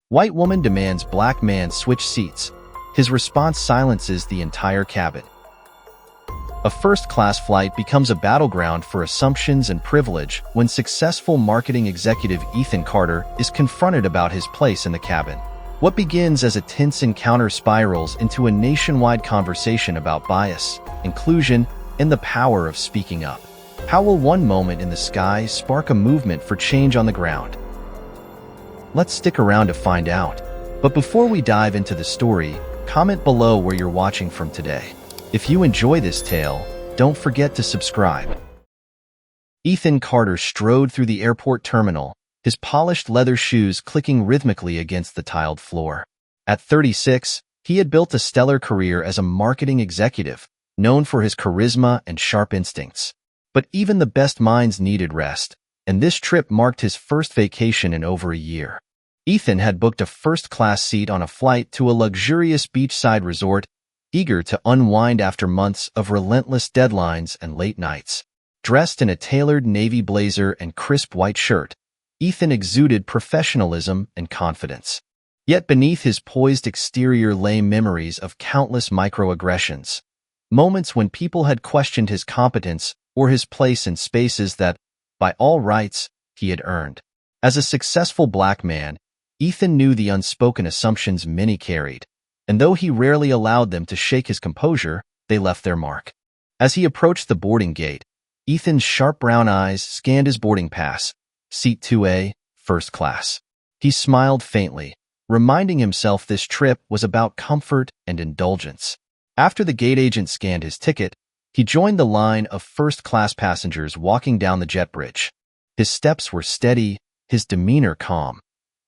White woman demands black man switch seats. His response silences the entire cabin. A first-class flight becomes a battleground for assumptions and privilege when successful marketing executive Ethan Carter is confronted about his place in the cabin. What begins as a tense encounter spirals into a nationwide conversation about bias, inclusion, and the power of speaking up. How will one moment in the sky spark a movement for change on the ground? Let's stick around to find out. But before we dive into the story, comment below where you're watching from today. If you enjoy this tale, don't forget to subscribe. Ethan Carter strode through the airport terminal, his polished leather shoes clicking rhythmically against the tiled floor. At 36, he had built a stellar career as a marketing executive, known for his charisma and sharp instincts. But even the best minds needed rest, and this trip marked his first vacation in over a year. Ethan had booked a first-class seat on a flight to a luxurious beachside resort, eager to unwind after months of relentless deadlines and late nights. Dressed in a tailored navy blazer and crisp white shirt, Ethan exuded professionalism and confidence. Yet beneath his poised exterior lay memories of countless microaggressions, moments when people had questioned his competence or his place in spaces that, by all rights, he had earned. As a successful black man, Ethan knew the unspoken assumptions many carried, and though he rarely allowed them to shake his composure, they left their mark. As he approached the boarding gate, Ethan's sharp brown eyes scanned his boarding pass, Seat 2A, first class. He smiled faintly, reminding himself this trip was about comfort and indulgence. After the gate agent scanned his ticket, he joined the line of first-class passengers walking down the jet bridge. His steps were steady, his demeanor calm.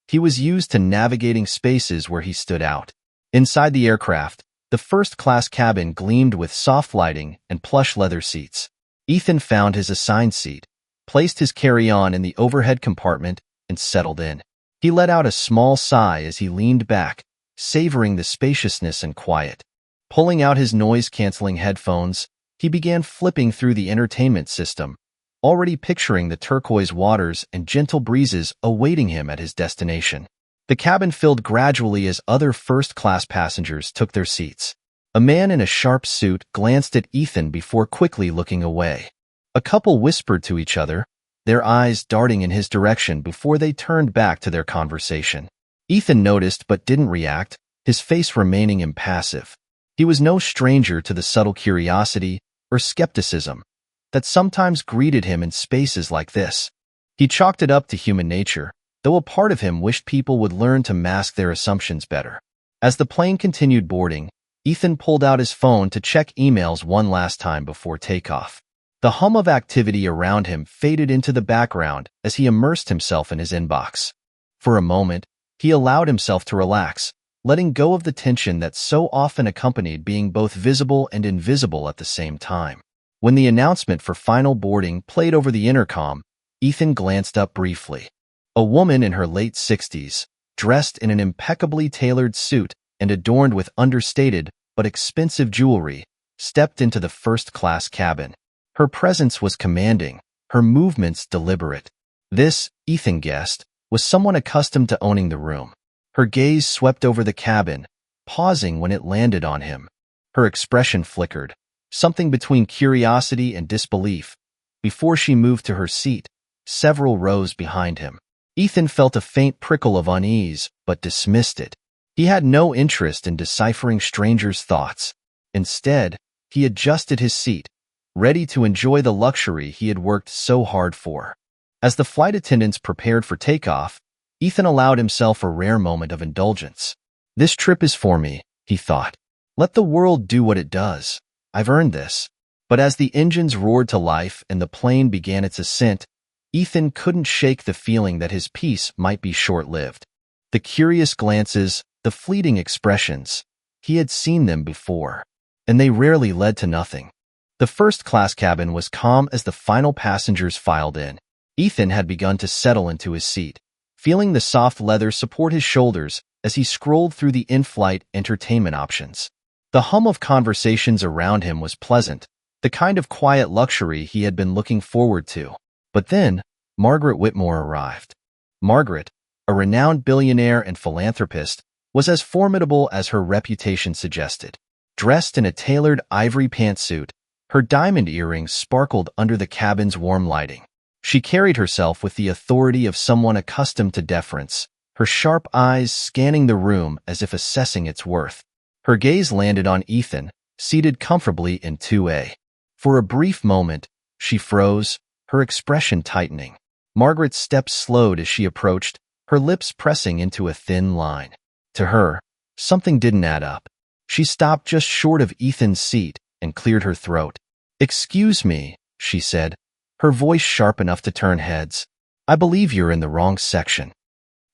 He was used to navigating spaces where he stood out. Inside the aircraft, the first-class cabin gleamed with soft lighting and plush leather seats. Ethan found his assigned seat, placed his carry-on in the overhead compartment, and settled in. He let out a small sigh as he leaned back, savoring the spaciousness and quiet. Pulling out his noise-canceling headphones, he began flipping through the entertainment system, already picturing the turquoise waters and gentle breezes awaiting him at his destination. The cabin filled gradually as other first-class passengers took their seats. A man in a sharp suit glanced at Ethan before quickly looking away. A couple whispered to each other, their eyes darting in his direction before they turned back to their conversation. Ethan noticed but didn't react, his face remaining impassive. He was no stranger to the subtle curiosity or skepticism that sometimes greeted him in spaces like this. He chalked it up to human nature, though a part of him wished people would learn to mask their assumptions better. As the plane continued boarding, Ethan pulled out his phone to check emails one last time before takeoff. The hum of activity around him faded into the background as he immersed himself in his inbox. For a moment, he allowed himself to relax, letting go of the tension that so often accompanied being both visible and invisible at the same time. When the announcement for final boarding played over the intercom, Ethan glanced up briefly. A woman in her late 60s, dressed in an impeccably tailored suit and adorned with understated but expensive jewelry, stepped into the first-class cabin. Her presence was commanding, her movements deliberate. This, Ethan guessed, was someone accustomed to owning the room. Her gaze swept over the cabin, pausing when it landed on him. Her expression flickered, something between curiosity and disbelief, before she moved to her seat, several rows behind him. Ethan felt a faint prickle of unease, but dismissed it. He had no interest in deciphering strangers' thoughts. Instead, he adjusted his seat, ready to enjoy the luxury he had worked so hard for. As the flight attendants prepared for takeoff, Ethan allowed himself a rare moment of indulgence. This trip is for me, he thought. Let the world do what it does. I've earned this. But as the engines roared to life and the plane began its ascent, Ethan couldn't shake the feeling that his peace might be short-lived. The curious glances, the fleeting expressions, he had seen them before, and they rarely led to nothing. The first-class cabin was calm as the final passengers filed in. Ethan had begun to settle into his seat, feeling the soft leather support his shoulders as he scrolled through the in-flight entertainment options. The hum of conversations around him was pleasant, the kind of quiet luxury he had been looking forward to. But then, Margaret Whitmore arrived. Margaret, a renowned billionaire and philanthropist, was as formidable as her reputation suggested. Dressed in a tailored ivory pantsuit, her diamond earrings sparkled under the cabin's warm lighting. She carried herself with the authority of someone accustomed to deference, her sharp eyes scanning the room as if assessing its worth. Her gaze landed on Ethan, seated comfortably in 2A. For a brief moment, she froze, her expression tightening. Margaret's steps slowed as she approached, her lips pressing into a thin line. To her, something didn't add up. She stopped just short of Ethan's seat and cleared her throat. "Excuse me," she said, her voice sharp enough to turn heads. "I believe you're in the wrong section."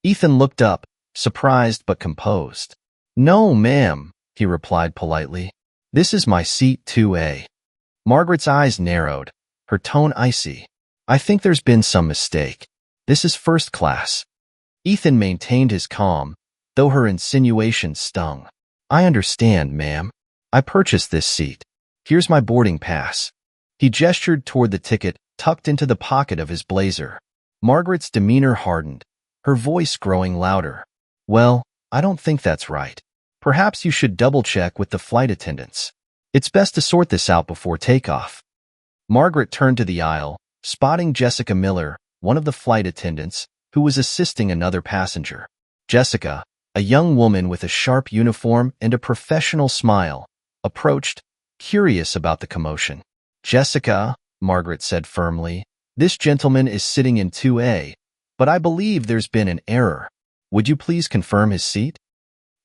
Ethan looked up, surprised but composed. "No, ma'am," he replied politely. "This is my seat 2A. Margaret's eyes narrowed, her tone icy. "I think there's been some mistake. This is first class." Ethan maintained his calm, though her insinuation stung. "I understand, ma'am. I purchased this seat. Here's my boarding pass." He gestured toward the ticket tucked into the pocket of his blazer. Margaret's demeanor hardened, her voice growing louder. "Well, I don't think that's right. Perhaps you should double-check with the flight attendants. It's best to sort this out before takeoff." Margaret turned to the aisle, spotting Jessica Miller, one of the flight attendants, who was assisting another passenger. Jessica, a young woman with a sharp uniform and a professional smile, approached, curious about the commotion. "Jessica," Margaret said firmly, "this gentleman is sitting in 2A, but I believe there's been an error. Would you please confirm his seat?"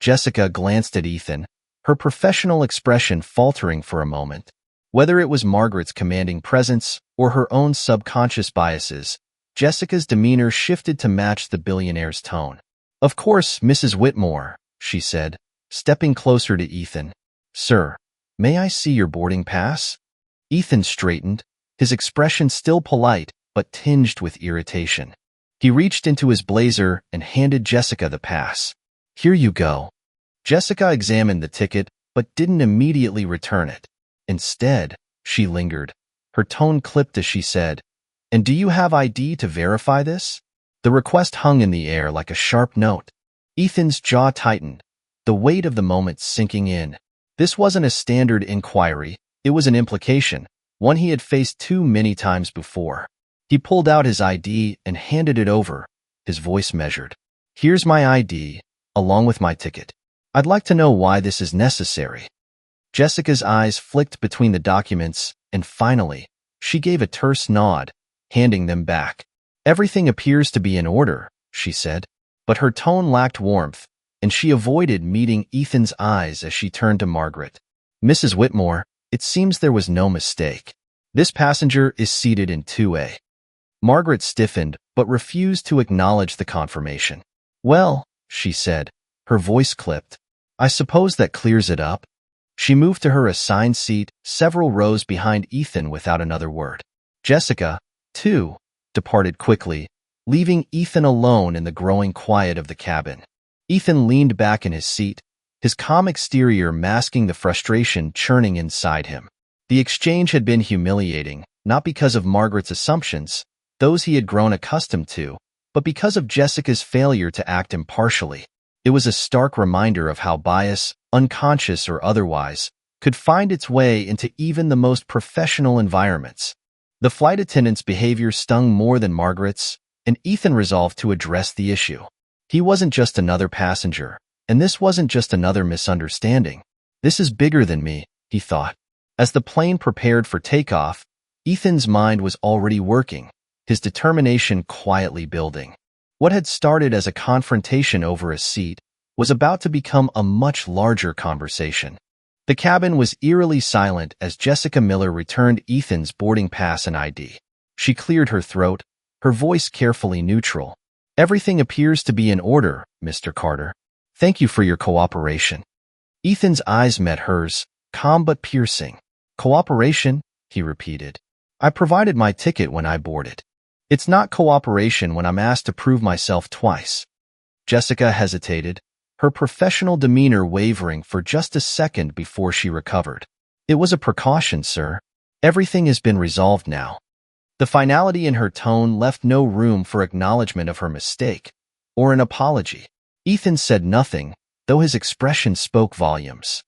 Jessica glanced at Ethan, her professional expression faltering for a moment. Whether it was Margaret's commanding presence or her own subconscious biases, Jessica's demeanor shifted to match the billionaire's tone. "Of course, Mrs. Whitmore," she said, stepping closer to Ethan. "Sir, may I see your boarding pass?" Ethan straightened, his expression still polite but tinged with irritation. He reached into his blazer and handed Jessica the pass. "Here you go." Jessica examined the ticket but didn't immediately return it. Instead, she lingered. Her tone clipped as she said, "And do you have ID to verify this?" The request hung in the air like a sharp note. Ethan's jaw tightened, the weight of the moment sinking in. This wasn't a standard inquiry, it was an implication, one he had faced too many times before. He pulled out his ID and handed it over, his voice measured. "Here's my ID, along with my ticket. I'd like to know why this is necessary." Jessica's eyes flicked between the documents, and finally, she gave a terse nod, handing them back. "Everything appears to be in order," she said, but her tone lacked warmth, and she avoided meeting Ethan's eyes as she turned to Margaret. "Mrs. Whitmore, it seems there was no mistake. This passenger is seated in 2A. Margaret stiffened, but refused to acknowledge the confirmation. "Well," she said, her voice clipped, "I suppose that clears it up." She moved to her assigned seat, several rows behind Ethan without another word. Jessica, too, departed quickly, leaving Ethan alone in the growing quiet of the cabin. Ethan leaned back in his seat, his calm exterior masking the frustration churning inside him. The exchange had been humiliating, not because of Margaret's assumptions, those he had grown accustomed to, but because of Jessica's failure to act impartially. It was a stark reminder of how bias, unconscious or otherwise, could find its way into even the most professional environments. The flight attendant's behavior stung more than Margaret's, and Ethan resolved to address the issue. He wasn't just another passenger, and this wasn't just another misunderstanding. "This is bigger than me," he thought. As the plane prepared for takeoff, Ethan's mind was already working, his determination quietly building. What had started as a confrontation over a seat was about to become a much larger conversation. The cabin was eerily silent as Jessica Miller returned Ethan's boarding pass and ID. She cleared her throat, her voice carefully neutral. "Everything appears to be in order, Mr. Carter. Thank you for your cooperation." Ethan's eyes met hers, calm but piercing. "Cooperation?" he repeated. "I provided my ticket when I boarded. It's not cooperation when I'm asked to prove myself twice." Jessica hesitated, her professional demeanor wavering for just a second before she recovered. "It was a precaution, sir. Everything has been resolved now." The finality in her tone left no room for acknowledgement of her mistake. or an apology. Ethan said nothing, though his expression spoke volumes.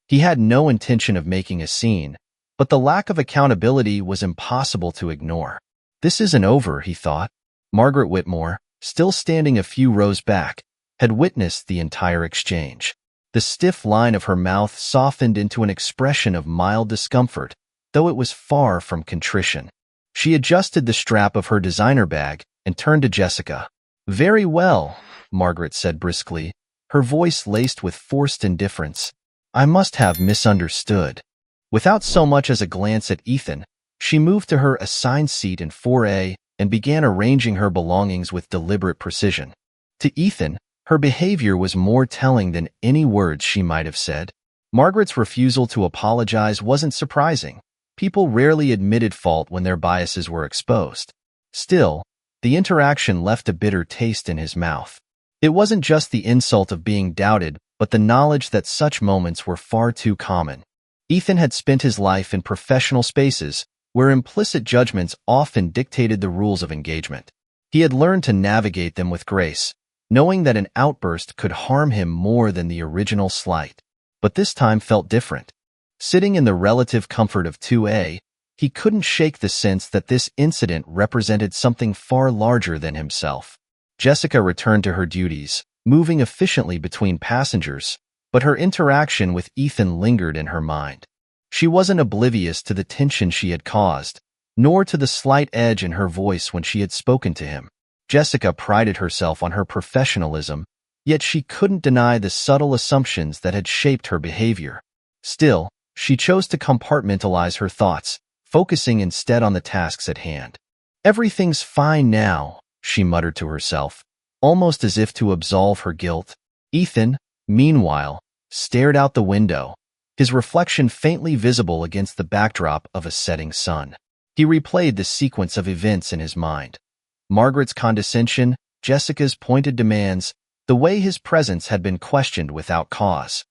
He had no intention of making a scene, but the lack of accountability was impossible to ignore. This isn't over, he thought. Margaret Whitmore, still standing a few rows back, had witnessed the entire exchange. The stiff line of her mouth softened into an expression of mild discomfort, though it was far from contrition. She adjusted the strap of her designer bag and turned to Jessica. "Very well," Margaret said briskly, her voice laced with forced indifference. "I must have misunderstood." Without so much as a glance at Ethan, she moved to her assigned seat in 4A and began arranging her belongings with deliberate precision. To Ethan, her behavior was more telling than any words she might have said. Margaret's refusal to apologize wasn't surprising. People rarely admitted fault when their biases were exposed. Still, the interaction left a bitter taste in his mouth. It wasn't just the insult of being doubted, but the knowledge that such moments were far too common. Ethan had spent his life in professional spaces where implicit judgments often dictated the rules of engagement. He had learned to navigate them with grace, knowing that an outburst could harm him more than the original slight. But this time felt different. Sitting in the relative comfort of 2A, he couldn't shake the sense that this incident represented something far larger than himself. Jessica returned to her duties, moving efficiently between passengers, but her interaction with Ethan lingered in her mind. She wasn't oblivious to the tension she had caused, nor to the slight edge in her voice when she had spoken to him. Jessica prided herself on her professionalism, yet she couldn't deny the subtle assumptions that had shaped her behavior. Still, she chose to compartmentalize her thoughts, focusing instead on the tasks at hand. "Everything's fine now," she muttered to herself, almost as if to absolve her guilt. Ethan, meanwhile, stared out the window, his reflection faintly visible against the backdrop of a setting sun. He replayed the sequence of events in his mind. Margaret's condescension, Jessica's pointed demands, the way his presence had been questioned without cause.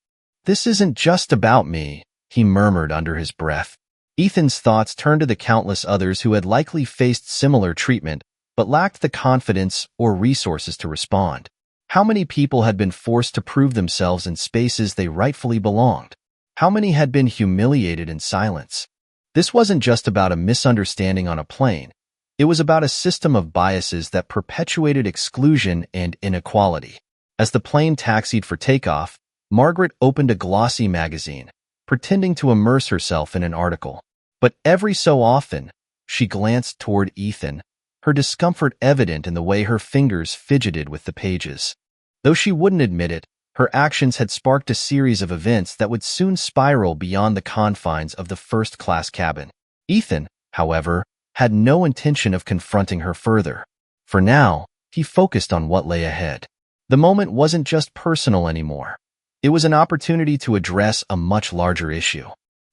"This isn't just about me," he murmured under his breath. Ethan's thoughts turned to the countless others who had likely faced similar treatment, but lacked the confidence or resources to respond. How many people had been forced to prove themselves in spaces they rightfully belonged? How many had been humiliated in silence? This wasn't just about a misunderstanding on a plane. It was about a system of biases that perpetuated exclusion and inequality. As the plane taxied for takeoff, Margaret opened a glossy magazine, pretending to immerse herself in an article. But every so often, she glanced toward Ethan, her discomfort evident in the way her fingers fidgeted with the pages. Though she wouldn't admit it, her actions had sparked a series of events that would soon spiral beyond the confines of the first-class cabin. Ethan, however, had no intention of confronting her further. For now, he focused on what lay ahead. The moment wasn't just personal anymore. It was an opportunity to address a much larger issue.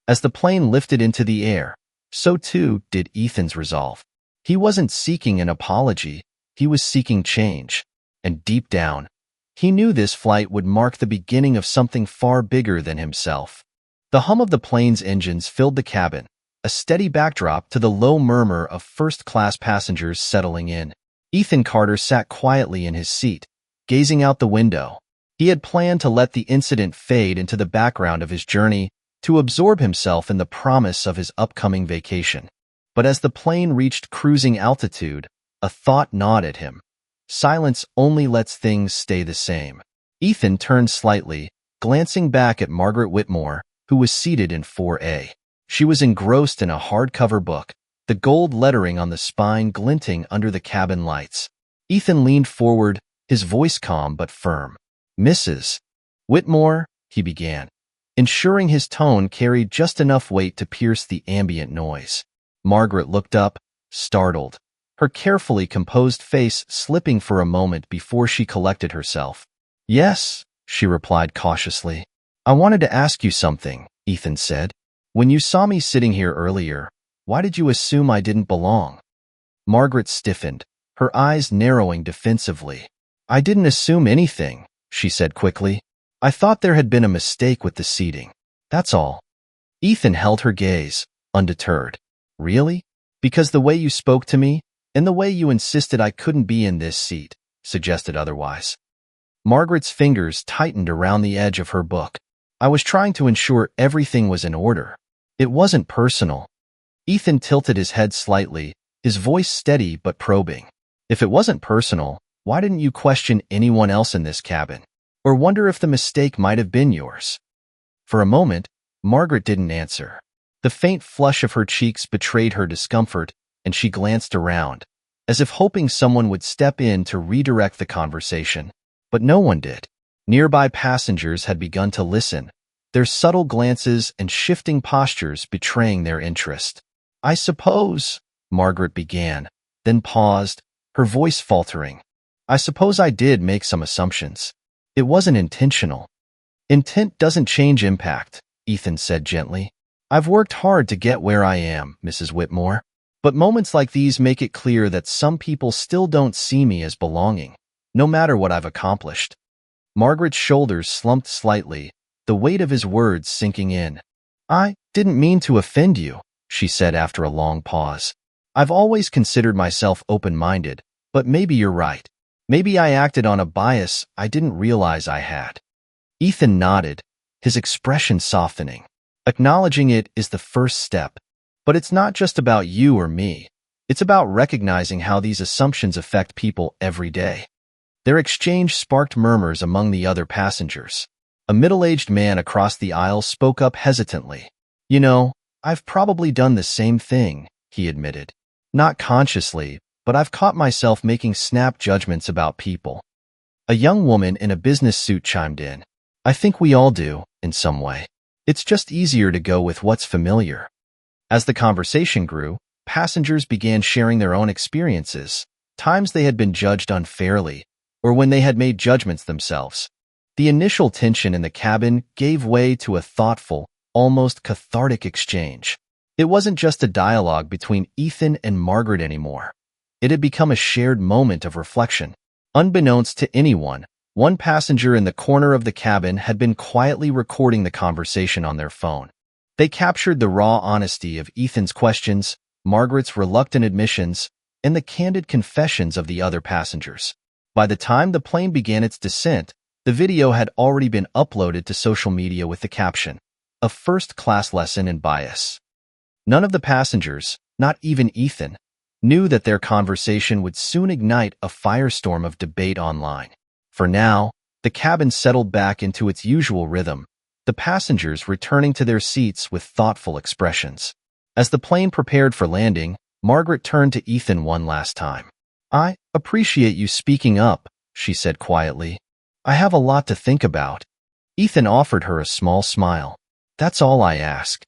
As the plane lifted into the air, so too did Ethan's resolve. He wasn't seeking an apology, he was seeking change. And deep down, he knew this flight would mark the beginning of something far bigger than himself. The hum of the plane's engines filled the cabin, a steady backdrop to the low murmur of first-class passengers settling in. Ethan Carter sat quietly in his seat, gazing out the window. He had planned to let the incident fade into the background of his journey, to absorb himself in the promise of his upcoming vacation. But as the plane reached cruising altitude, a thought gnawed at him. Silence only lets things stay the same. Ethan turned slightly, glancing back at Margaret Whitmore, who was seated in 4A. She was engrossed in a hardcover book, the gold lettering on the spine glinting under the cabin lights. Ethan leaned forward, his voice calm but firm. "Mrs. Whitmore," he began, ensuring his tone carried just enough weight to pierce the ambient noise. Margaret looked up, startled, her carefully composed face slipping for a moment before she collected herself. "Yes," she replied cautiously. "I wanted to ask you something," Ethan said. "When you saw me sitting here earlier, why did you assume I didn't belong?" Margaret stiffened, her eyes narrowing defensively. "I didn't assume anything," she said quickly. "I thought there had been a mistake with the seating. That's all." Ethan held her gaze, undeterred. "Really? Because the way you spoke to me, and the way you insisted I couldn't be in this seat, suggested otherwise. Margaret's fingers tightened around the edge of her book. I was trying to ensure everything was in order. It wasn't personal. Ethan tilted his head slightly, his voice steady but probing. If it wasn't personal, why didn't you question anyone else in this cabin? Or wonder if the mistake might have been yours? For a moment, Margaret didn't answer. The faint flush of her cheeks betrayed her discomfort, and she glanced around, as if hoping someone would step in to redirect the conversation. But no one did. Nearby passengers had begun to listen, their subtle glances and shifting postures betraying their interest. I suppose, Margaret began, then paused, her voice faltering. I suppose I did make some assumptions. It wasn't intentional. Intent doesn't change impact, Ethan said gently. I've worked hard to get where I am, Mrs. Whitmore. But moments like these make it clear that some people still don't see me as belonging, no matter what I've accomplished. Margaret's shoulders slumped slightly, the weight of his words sinking in. I didn't mean to offend you, she said after a long pause. I've always considered myself open-minded, but maybe you're right. Maybe I acted on a bias I didn't realize I had. Ethan nodded, his expression softening. Acknowledging it is the first step. But it's not just about you or me. It's about recognizing how these assumptions affect people every day. Their exchange sparked murmurs among the other passengers. A middle-aged man across the aisle spoke up hesitantly. You know, I've probably done the same thing, he admitted. Not consciously, but I've caught myself making snap judgments about people. A young woman in a business suit chimed in. I think we all do, in some way. It's just easier to go with what's familiar. As the conversation grew, passengers began sharing their own experiences, times they had been judged unfairly, or when they had made judgments themselves. The initial tension in the cabin gave way to a thoughtful, almost cathartic exchange. It wasn't just a dialogue between Ethan and Margaret anymore. It had become a shared moment of reflection. Unbeknownst to anyone, one passenger in the corner of the cabin had been quietly recording the conversation on their phone. They captured the raw honesty of Ethan's questions, Margaret's reluctant admissions, and the candid confessions of the other passengers. By the time the plane began its descent, the video had already been uploaded to social media with the caption, "A first-class lesson in bias." None of the passengers, not even Ethan, knew that their conversation would soon ignite a firestorm of debate online. For now, the cabin settled back into its usual rhythm, the passengers returning to their seats with thoughtful expressions. As the plane prepared for landing, Margaret turned to Ethan one last time. I appreciate you speaking up, she said quietly. I have a lot to think about. Ethan offered her a small smile. That's all I ask.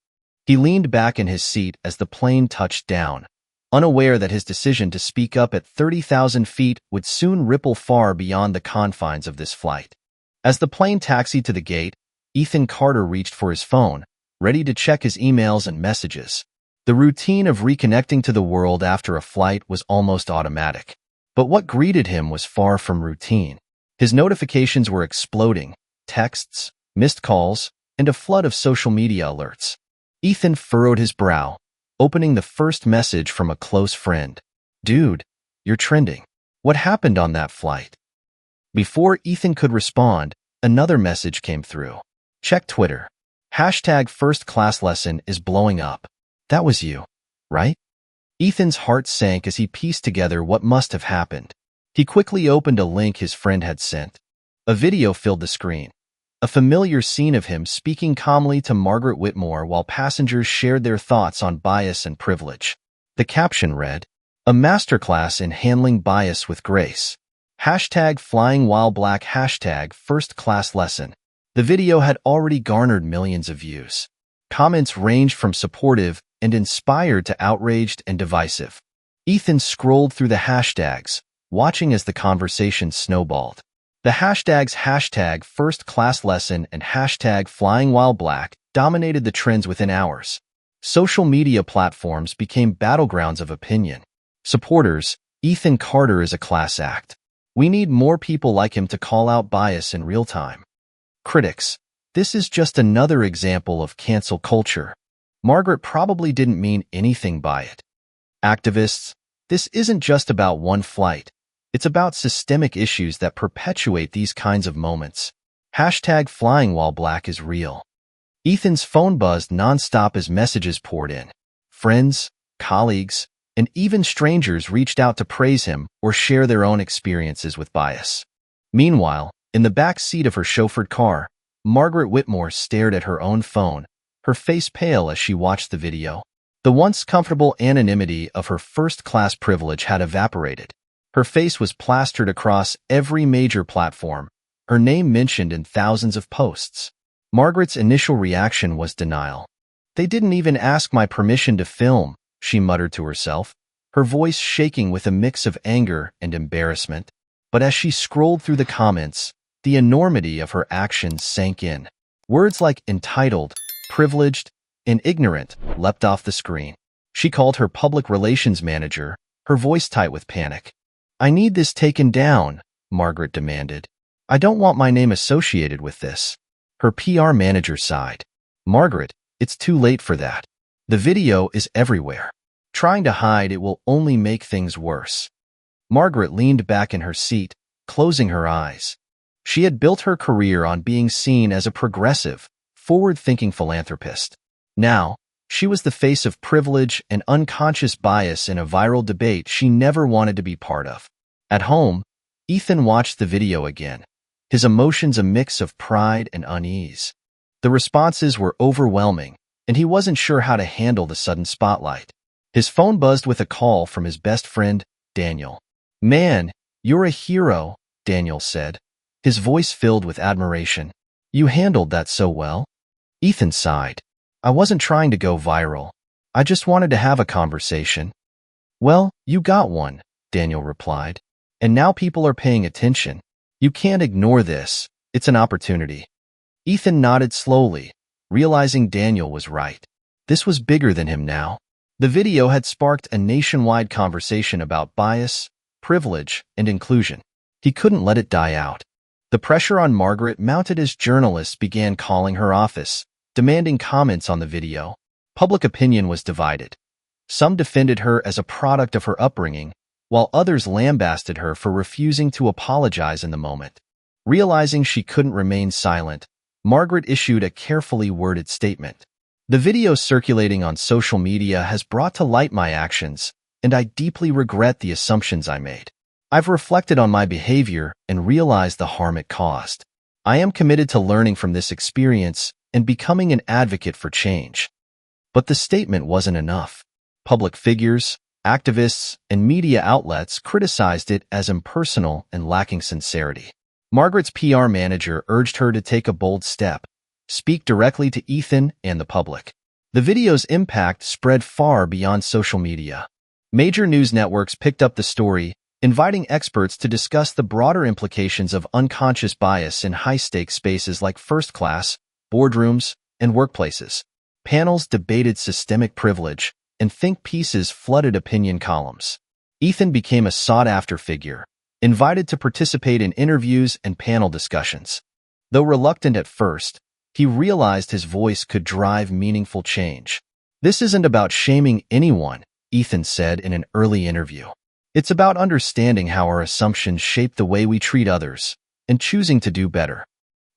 He leaned back in his seat as the plane touched down, unaware that his decision to speak up at 30,000 feet would soon ripple far beyond the confines of this flight. As the plane taxied to the gate, Ethan Carter reached for his phone, ready to check his emails and messages. The routine of reconnecting to the world after a flight was almost automatic. But what greeted him was far from routine. His notifications were exploding, texts, missed calls, and a flood of social media alerts. Ethan furrowed his brow, opening the first message from a close friend. Dude, you're trending. What happened on that flight? Before Ethan could respond, another message came through. Check Twitter. Hashtag first class lesson is blowing up. That was you, right? Ethan's heart sank as he pieced together what must have happened. He quickly opened a link his friend had sent. A video filled the screen. A familiar scene of him speaking calmly to Margaret Whitmore while passengers shared their thoughts on bias and privilege. The caption read, "A masterclass in handling bias with grace. Hashtag flying while black. Hashtag first class lesson." The video had already garnered millions of views. Comments ranged from supportive and inspired to outraged and divisive. Ethan scrolled through the hashtags, watching as the conversation snowballed. The hashtags hashtag first class lesson and hashtag flying while black dominated the trends within hours. Social media platforms became battlegrounds of opinion. Supporters, Ethan Carter is a class act. We need more people like him to call out bias in real time. Critics, this is just another example of cancel culture. Margaret probably didn't mean anything by it. Activists, this isn't just about one flight. It's about systemic issues that perpetuate these kinds of moments. Hashtag flying while black is real. Ethan's phone buzzed nonstop as messages poured in. Friends, colleagues, and even strangers reached out to praise him or share their own experiences with bias. Meanwhile, in the back seat of her chauffeured car, Margaret Whitmore stared at her own phone, her face pale as she watched the video. The once comfortable anonymity of her first-class privilege had evaporated. Her face was plastered across every major platform, her name mentioned in thousands of posts. Margaret's initial reaction was denial. "They didn't even ask my permission to film," she muttered to herself, her voice shaking with a mix of anger and embarrassment. But as she scrolled through the comments, the enormity of her actions sank in. Words like entitled, privileged, and ignorant leapt off the screen. She called her public relations manager, her voice tight with panic. "I need this taken down," Margaret demanded. "I don't want my name associated with this." Her PR manager sighed. "Margaret, it's too late for that. The video is everywhere. Trying to hide it will only make things worse." Margaret leaned back in her seat, closing her eyes. She had built her career on being seen as a progressive, forward-thinking philanthropist. Now, she was the face of privilege and unconscious bias in a viral debate she never wanted to be part of. At home, Ethan watched the video again, his emotions a mix of pride and unease. The responses were overwhelming, and he wasn't sure how to handle the sudden spotlight. His phone buzzed with a call from his best friend, Daniel. "Man, you're a hero," Daniel said, his voice filled with admiration. "You handled that so well." Ethan sighed. "I wasn't trying to go viral. I just wanted to have a conversation." "Well, you got one," Daniel replied. "And now people are paying attention. You can't ignore this. It's an opportunity." Ethan nodded slowly, realizing Daniel was right. This was bigger than him now. The video had sparked a nationwide conversation about bias, privilege, and inclusion. He couldn't let it die out. The pressure on Margaret mounted as journalists began calling her office, demanding comments on the video. Public opinion was divided. Some defended her as a product of her upbringing, while others lambasted her for refusing to apologize in the moment. Realizing she couldn't remain silent, Margaret issued a carefully worded statement. "The video circulating on social media has brought to light my actions, and I deeply regret the assumptions I made. I've reflected on my behavior and realized the harm it caused. I am committed to learning from this experience and becoming an advocate for change." But the statement wasn't enough. Public figures, activists, and media outlets criticized it as impersonal and lacking sincerity. Margaret's PR manager urged her to take a bold step, speak directly to Ethan and the public. The video's impact spread far beyond social media. Major news networks picked up the story, inviting experts to discuss the broader implications of unconscious bias in high-stakes spaces like first class, boardrooms, and workplaces. Panels debated systemic privilege, and think pieces flooded opinion columns. Ethan became a sought-after figure, invited to participate in interviews and panel discussions. Though reluctant at first, he realized his voice could drive meaningful change. "This isn't about shaming anyone," Ethan said in an early interview. "It's about understanding how our assumptions shape the way we treat others, and choosing to do better."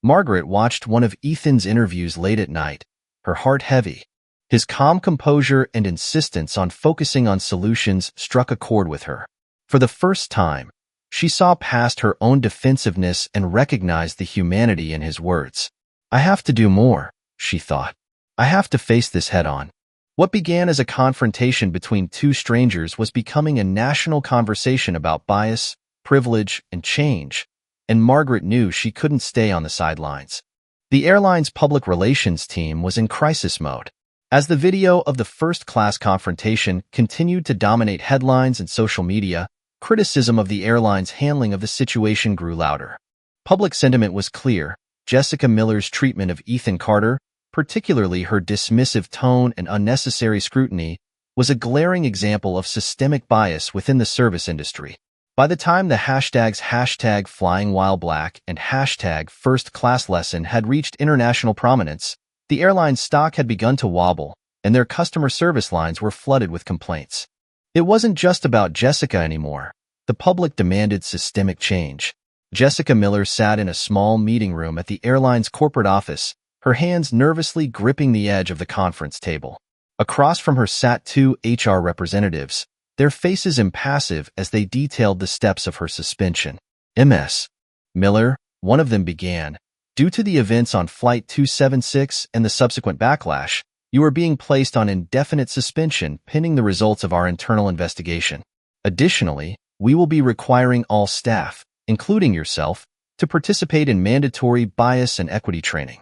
Margaret watched one of Ethan's interviews late at night, her heart heavy. His calm composure and insistence on focusing on solutions struck a chord with her. For the first time, she saw past her own defensiveness and recognized the humanity in his words. "I have to do more," she thought. "I have to face this head-on." What began as a confrontation between two strangers was becoming a national conversation about bias, privilege, and change, and Margaret knew she couldn't stay on the sidelines. The airline's public relations team was in crisis mode. As the video of the first-class confrontation continued to dominate headlines and social media, criticism of the airline's handling of the situation grew louder. Public sentiment was clear. Jessica Miller's treatment of Ethan Carter, particularly her dismissive tone and unnecessary scrutiny, was a glaring example of systemic bias within the service industry. By the time the hashtags #FlyingWhileBlack and #FirstClassLesson had reached international prominence, the airline's stock had begun to wobble, and their customer service lines were flooded with complaints. It wasn't just about Jessica anymore. The public demanded systemic change. Jessica Miller sat in a small meeting room at the airline's corporate office, her hands nervously gripping the edge of the conference table. Across from her sat two HR representatives, their faces impassive as they detailed the steps of her suspension. Ms. Miller, one of them began, due to the events on Flight 276 and the subsequent backlash, you are being placed on indefinite suspension pending the results of our internal investigation. Additionally, we will be requiring all staff, including yourself, to participate in mandatory bias and equity training.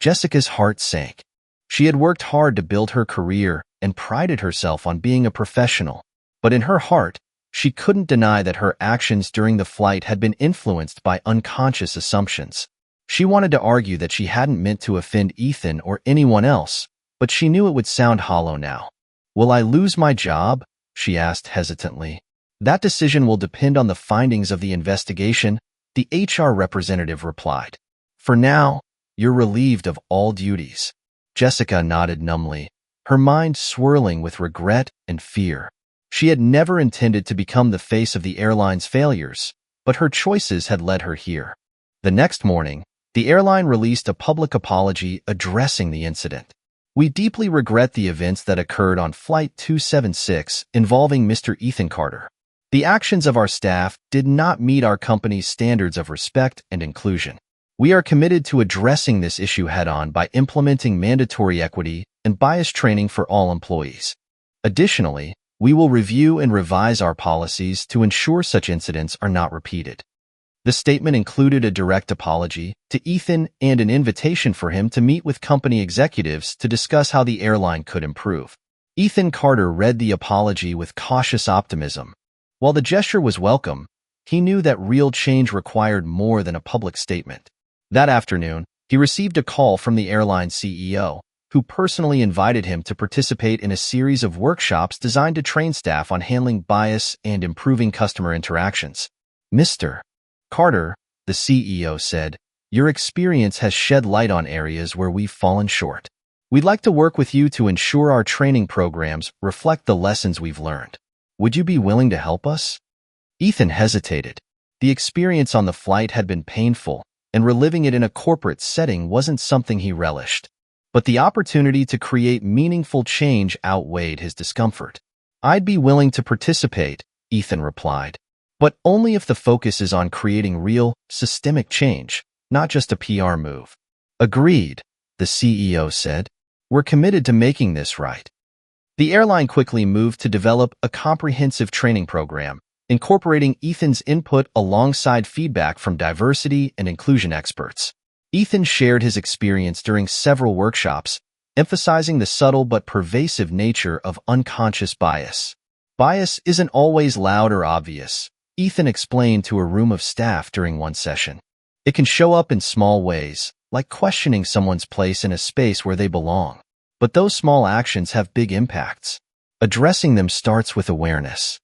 Jessica's heart sank. She had worked hard to build her career and prided herself on being a professional, but in her heart, she couldn't deny that her actions during the flight had been influenced by unconscious assumptions. She wanted to argue that she hadn't meant to offend Ethan or anyone else, but she knew it would sound hollow now. "Will I lose my job?" she asked hesitantly. "That decision will depend on the findings of the investigation," the HR representative replied. "For now, you're relieved of all duties." Jessica nodded numbly, her mind swirling with regret and fear. She had never intended to become the face of the airline's failures, but her choices had led her here. The next morning, the airline released a public apology addressing the incident. "We deeply regret the events that occurred on Flight 276 involving Mr. Ethan Carter. The actions of our staff did not meet our company's standards of respect and inclusion. We are committed to addressing this issue head-on by implementing mandatory equity and bias training for all employees. Additionally, we will review and revise our policies to ensure such incidents are not repeated." The statement included a direct apology to Ethan and an invitation for him to meet with company executives to discuss how the airline could improve. Ethan Carter read the apology with cautious optimism. While the gesture was welcome, he knew that real change required more than a public statement. That afternoon, he received a call from the airline CEO, who personally invited him to participate in a series of workshops designed to train staff on handling bias and improving customer interactions. "Mr. Carter," the CEO said, "your experience has shed light on areas where we've fallen short. We'd like to work with you to ensure our training programs reflect the lessons we've learned. Would you be willing to help us?" Ethan hesitated. The experience on the flight had been painful, and reliving it in a corporate setting wasn't something he relished. But the opportunity to create meaningful change outweighed his discomfort. "I'd be willing to participate," Ethan replied, "but only if the focus is on creating real, systemic change, not just a PR move." "Agreed," the CEO said. "We're committed to making this right." The airline quickly moved to develop a comprehensive training program, incorporating Ethan's input alongside feedback from diversity and inclusion experts. Ethan shared his experience during several workshops, emphasizing the subtle but pervasive nature of unconscious bias. "Bias isn't always loud or obvious," Ethan explained to a room of staff during one session. "It can show up in small ways, like questioning someone's place in a space where they belong. But those small actions have big impacts. Addressing them starts with awareness."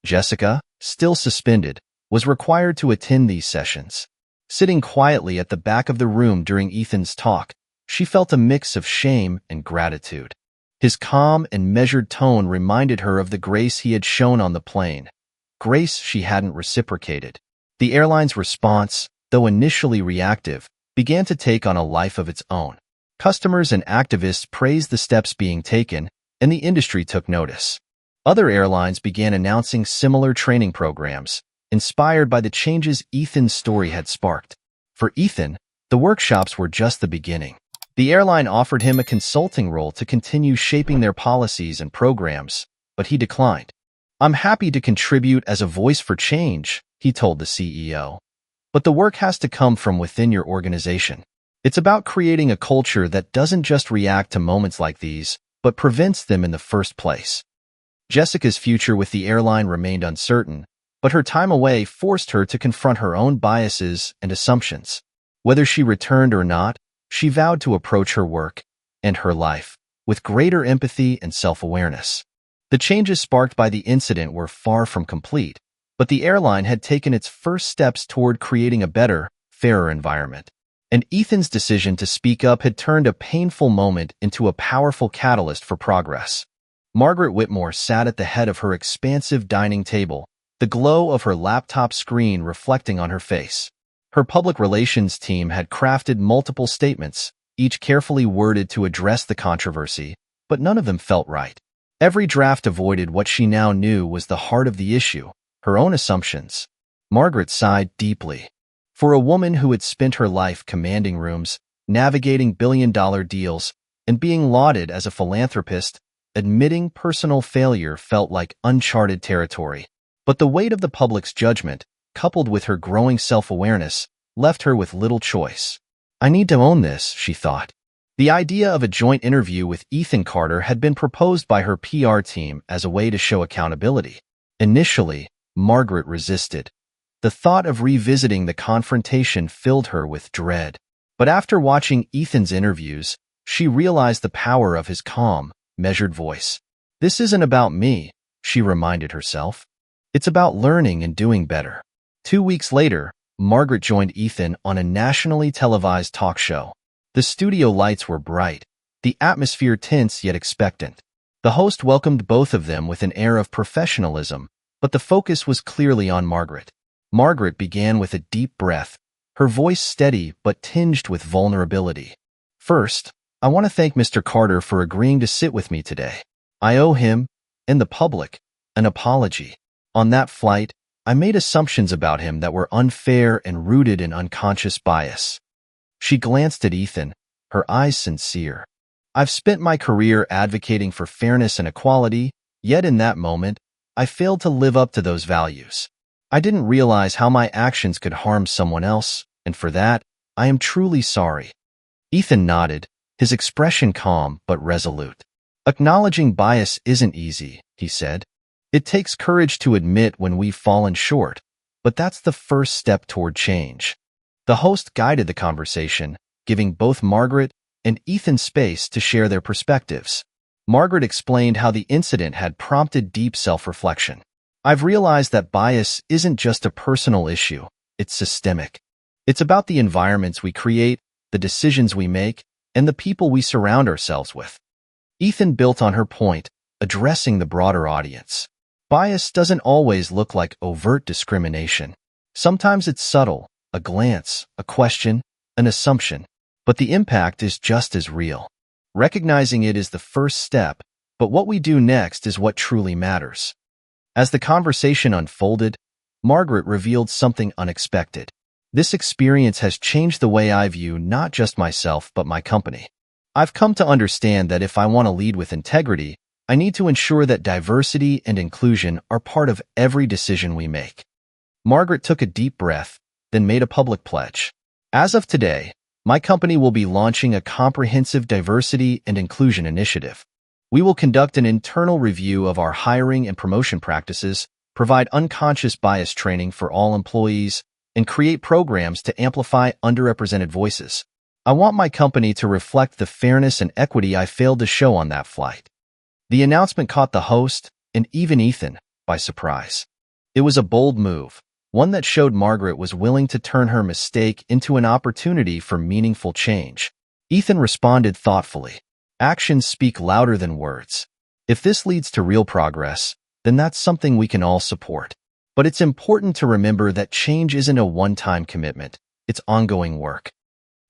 Jessica, still suspended, was required to attend these sessions. Sitting quietly at the back of the room during Ethan's talk, she felt a mix of shame and gratitude. His calm and measured tone reminded her of the grace he had shown on the plane, grace she hadn't reciprocated. The airline's response, though initially reactive, began to take on a life of its own. Customers and activists praised the steps being taken, and the industry took notice. Other airlines began announcing similar training programs, inspired by the changes Ethan's story had sparked. For Ethan, the workshops were just the beginning. The airline offered him a consulting role to continue shaping their policies and programs, but he declined. "I'm happy to contribute as a voice for change," he told the CEO. "But the work has to come from within your organization. It's about creating a culture that doesn't just react to moments like these, but prevents them in the first place." Jessica's future with the airline remained uncertain, but her time away forced her to confront her own biases and assumptions. Whether she returned or not, she vowed to approach her work and her life with greater empathy and self-awareness. The changes sparked by the incident were far from complete, but the airline had taken its first steps toward creating a better, fairer environment. And Ethan's decision to speak up had turned a painful moment into a powerful catalyst for progress. Margaret Whitmore sat at the head of her expansive dining table, the glow of her laptop screen reflecting on her face. Her public relations team had crafted multiple statements, each carefully worded to address the controversy, but none of them felt right. Every draft avoided what she now knew was the heart of the issue, her own assumptions. Margaret sighed deeply. For a woman who had spent her life commanding rooms, navigating billion-dollar deals, and being lauded as a philanthropist, admitting personal failure felt like uncharted territory. But the weight of the public's judgment, coupled with her growing self-awareness, left her with little choice. I need to own this, she thought. The idea of a joint interview with Ethan Carter had been proposed by her PR team as a way to show accountability. Initially, Margaret resisted. The thought of revisiting the confrontation filled her with dread. But after watching Ethan's interviews, she realized the power of his calm, measured voice. This isn't about me, she reminded herself. It's about learning and doing better. 2 weeks later, Margaret joined Ethan on a nationally televised talk show. The studio lights were bright, the atmosphere tense yet expectant. The host welcomed both of them with an air of professionalism, but the focus was clearly on Margaret. Margaret began with a deep breath, her voice steady but tinged with vulnerability. First, I want to thank Mr. Carter for agreeing to sit with me today. I owe him, and the public, an apology. On that flight, I made assumptions about him that were unfair and rooted in unconscious bias. She glanced at Ethan, her eyes sincere. I've spent my career advocating for fairness and equality, yet in that moment, I failed to live up to those values. I didn't realize how my actions could harm someone else, and for that, I am truly sorry. Ethan nodded, his expression calm but resolute. Acknowledging bias isn't easy, he said. It takes courage to admit when we've fallen short, but that's the first step toward change. The host guided the conversation, giving both Margaret and Ethan space to share their perspectives. Margaret explained how the incident had prompted deep self-reflection. I've realized that bias isn't just a personal issue, it's systemic. It's about the environments we create, the decisions we make, and the people we surround ourselves with. Ethan built on her point, addressing the broader audience. Bias doesn't always look like overt discrimination. Sometimes it's subtle, a glance, a question, an assumption, but the impact is just as real. Recognizing it is the first step, but what we do next is what truly matters. As the conversation unfolded, Margaret revealed something unexpected. This experience has changed the way I view not just myself but my company. I've come to understand that if I want to lead with integrity, I need to ensure that diversity and inclusion are part of every decision we make. Margaret took a deep breath, then made a public pledge. As of today, my company will be launching a comprehensive diversity and inclusion initiative. We will conduct an internal review of our hiring and promotion practices, provide unconscious bias training for all employees, and create programs to amplify underrepresented voices. I want my company to reflect the fairness and equity I failed to show on that flight. The announcement caught the host, and even Ethan, by surprise. It was a bold move, one that showed Margaret was willing to turn her mistake into an opportunity for meaningful change. Ethan responded thoughtfully. Actions speak louder than words. If this leads to real progress, then that's something we can all support. But it's important to remember that change isn't a one-time commitment, it's ongoing work.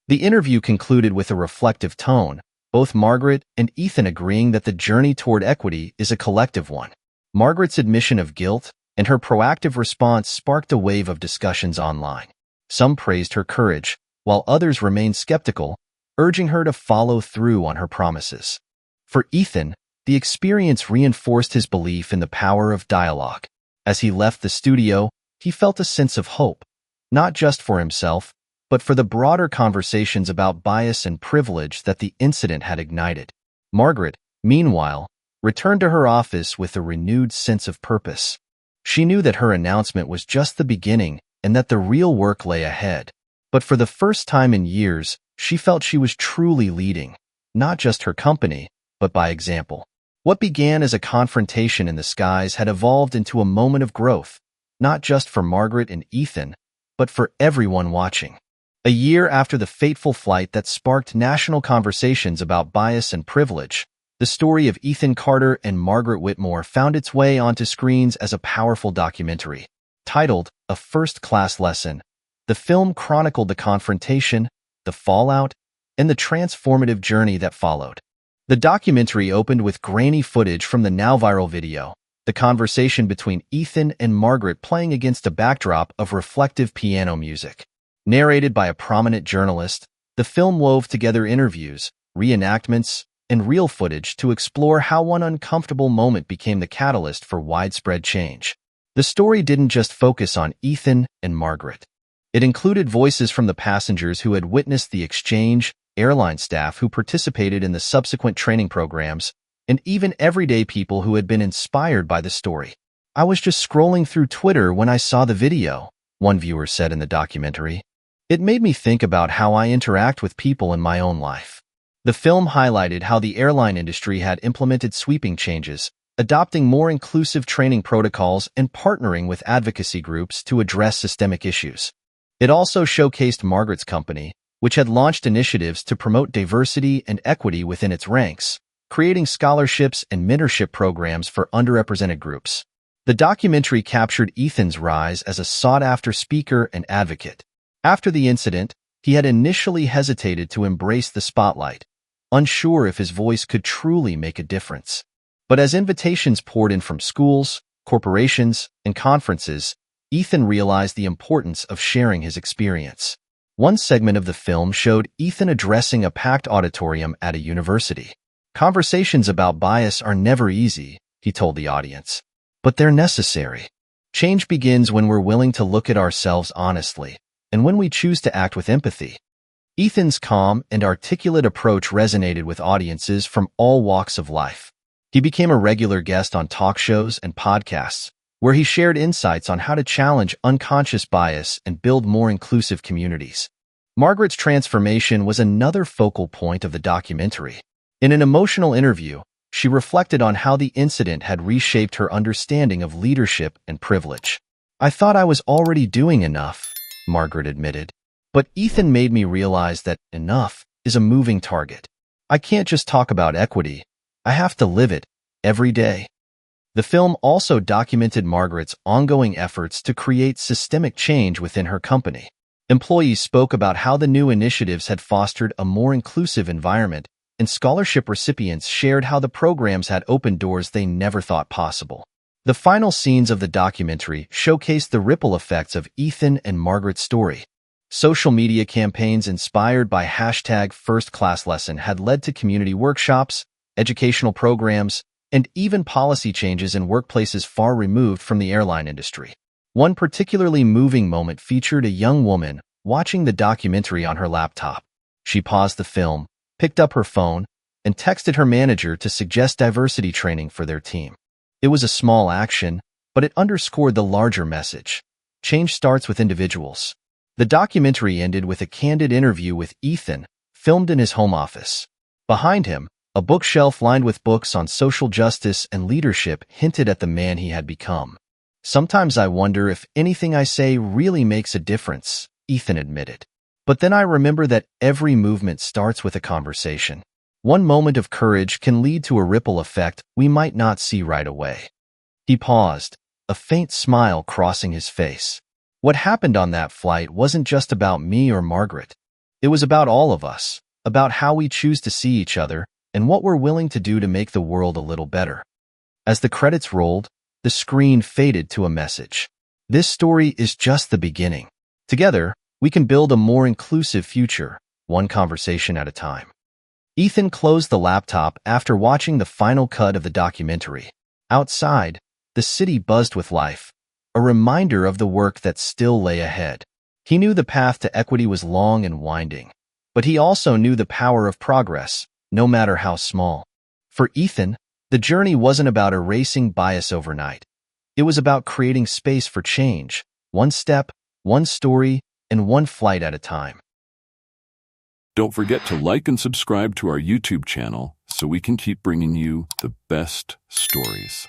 The interview concluded with a reflective tone, both Margaret and Ethan agreeing that the journey toward equity is a collective one. Margaret's admission of guilt and her proactive response sparked a wave of discussions online. Some praised her courage, while others remained skeptical, urging her to follow through on her promises. For Ethan, the experience reinforced his belief in the power of dialogue. As he left the studio, he felt a sense of hope, not just for himself, but for the broader conversations about bias and privilege that the incident had ignited. Margaret, meanwhile, returned to her office with a renewed sense of purpose. She knew that her announcement was just the beginning and that the real work lay ahead. But for the first time in years, she felt she was truly leading, not just her company, but by example. What began as a confrontation in the skies had evolved into a moment of growth, not just for Margaret and Ethan, but for everyone watching. A year after the fateful flight that sparked national conversations about bias and privilege, The story of Ethan Carter and Margaret Whitmore found its way onto screens as a powerful documentary. Titled A First-Class Lesson, the film chronicled the confrontation, the fallout, and the transformative journey that followed. The documentary opened with grainy footage from the now-viral video, the conversation between Ethan and Margaret playing against a backdrop of reflective piano music. Narrated by a prominent journalist, the film wove together interviews, reenactments, and real footage to explore how one uncomfortable moment became the catalyst for widespread change. The story didn't just focus on Ethan and Margaret. It included voices from the passengers who had witnessed the exchange, airline staff who participated in the subsequent training programs, and even everyday people who had been inspired by the story. "I was just scrolling through Twitter when I saw the video," one viewer said in the documentary. "It made me think about how I interact with people in my own life." The film highlighted how the airline industry had implemented sweeping changes, adopting more inclusive training protocols and partnering with advocacy groups to address systemic issues. It also showcased Margaret's company, which had launched initiatives to promote diversity and equity within its ranks, creating scholarships and mentorship programs for underrepresented groups. The documentary captured Ethan's rise as a sought-after speaker and advocate. After the incident, he had initially hesitated to embrace the spotlight, unsure if his voice could truly make a difference. But as invitations poured in from schools, corporations, and conferences, Ethan realized the importance of sharing his experience. One segment of the film showed Ethan addressing a packed auditorium at a university. "Conversations about bias are never easy," he told the audience, "but they're necessary. Change begins when we're willing to look at ourselves honestly, and when we choose to act with empathy." Ethan's calm and articulate approach resonated with audiences from all walks of life. He became a regular guest on talk shows and podcasts, where he shared insights on how to challenge unconscious bias and build more inclusive communities. Margaret's transformation was another focal point of the documentary. In an emotional interview, she reflected on how the incident had reshaped her understanding of leadership and privilege. "I thought I was already doing enough," Margaret admitted. "But Ethan made me realize that enough is a moving target. I can't just talk about equity. I have to live it every day." The film also documented Margaret's ongoing efforts to create systemic change within her company. Employees spoke about how the new initiatives had fostered a more inclusive environment, and scholarship recipients shared how the programs had opened doors they never thought possible. The final scenes of the documentary showcased the ripple effects of Ethan and Margaret's story. Social media campaigns inspired by #FirstClassLesson had led to community workshops, educational programs, and even policy changes in workplaces far removed from the airline industry. One particularly moving moment featured a young woman watching the documentary on her laptop. She paused the film, picked up her phone, and texted her manager to suggest diversity training for their team. It was a small action, but it underscored the larger message. Change starts with individuals. The documentary ended with a candid interview with Ethan, filmed in his home office. Behind him, a bookshelf lined with books on social justice and leadership hinted at the man he had become. "Sometimes I wonder if anything I say really makes a difference," Ethan admitted. "But then I remember that every movement starts with a conversation. One moment of courage can lead to a ripple effect we might not see right away." He paused, a faint smile crossing his face. What happened on that flight wasn't just about me or Margaret. It was about all of us, about how we choose to see each other, and what we're willing to do to make the world a little better. As the credits rolled, the screen faded to a message. "This story is just the beginning. Together, we can build a more inclusive future, one conversation at a time." Ethan closed the laptop after watching the final cut of the documentary. Outside, the city buzzed with life, a reminder of the work that still lay ahead. He knew the path to equity was long and winding, but he also knew the power of progress, no matter how small. For Ethan, the journey wasn't about erasing bias overnight. It was about creating space for change, one step, one story, and one flight at a time. Don't forget to like and subscribe to our YouTube channel so we can keep bringing you the best stories.